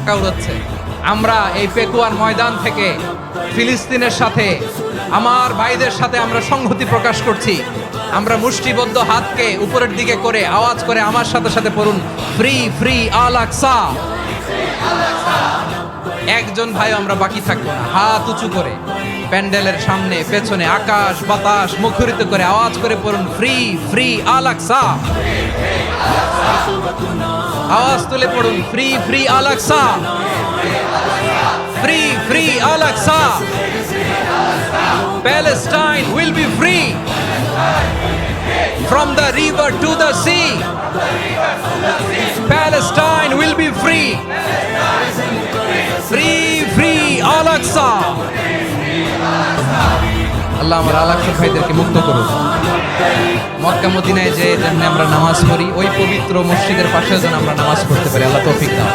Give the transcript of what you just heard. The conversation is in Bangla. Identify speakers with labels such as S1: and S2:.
S1: পতাকা উড়াচ্ছে। আমরা এই পেকুয়ার ময়দান থেকে ফিলিস্তিনের সাথে, আমার ভাইদের সাথে আমরা সংহতি প্রকাশ করছি। আমরা মুষ্টিবদ্ধ হাতকে উপরের দিকে করে আওয়াজ করে আমার সাথে সাথে পড়ুন, ফ্রি ফ্রি আল আকসা। একজন ভাই আমরা বাকি থাকবো না, হাত উঁচু করে প্যান্ডেলের সামনে পেছনে আকাশ বাতাস মুখরিত করে আওয়াজ করে পড়ুন, ফ্রি ফ্রি আল আকসা। আওয়াজ তুলে পড়ুন, free free Al Aqsa, free free Al Aqsa. Palestine will be free from the river to the sea. Palestine will be free. Free free Al Aqsa. আল্লাহ আমার আল আকসা ভাইদেরকে মুক্ত করুন। মক্কা মদিনায় যে যেমনি আমরা নামাজ পড়ি, ওই পবিত্র মসজিদের পাশেও যেন আমরা নামাজ পড়তে পারি। আল্লাহ তৌফিক দাও।